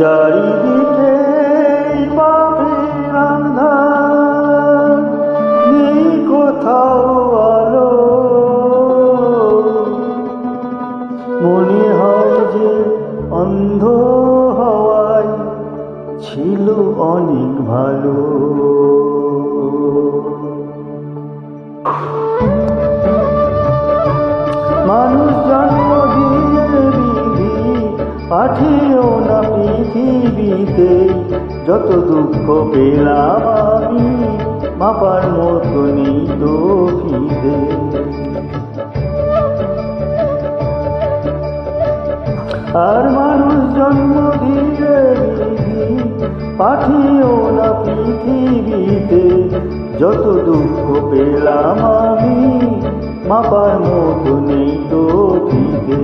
চারিদিকে পাপের আন্ধার, নেই কোথাও আলো। মনে হয় যে অন্ধ হওয়ায় ছিল অনেক ভালো। মানুষ জন্ম দিয়ে বিধি পাঠিও না পৃথিবীতে, যত দুঃখ পেলাম আমি মাপার মতো নেই তো ফিরে। আর মানুষ জন্ম দিয়ে বিধি পাঠিও না পৃথিবীতে, যত দুঃখ পেলাম আমি মাপার মতো নেই তো ফিরে।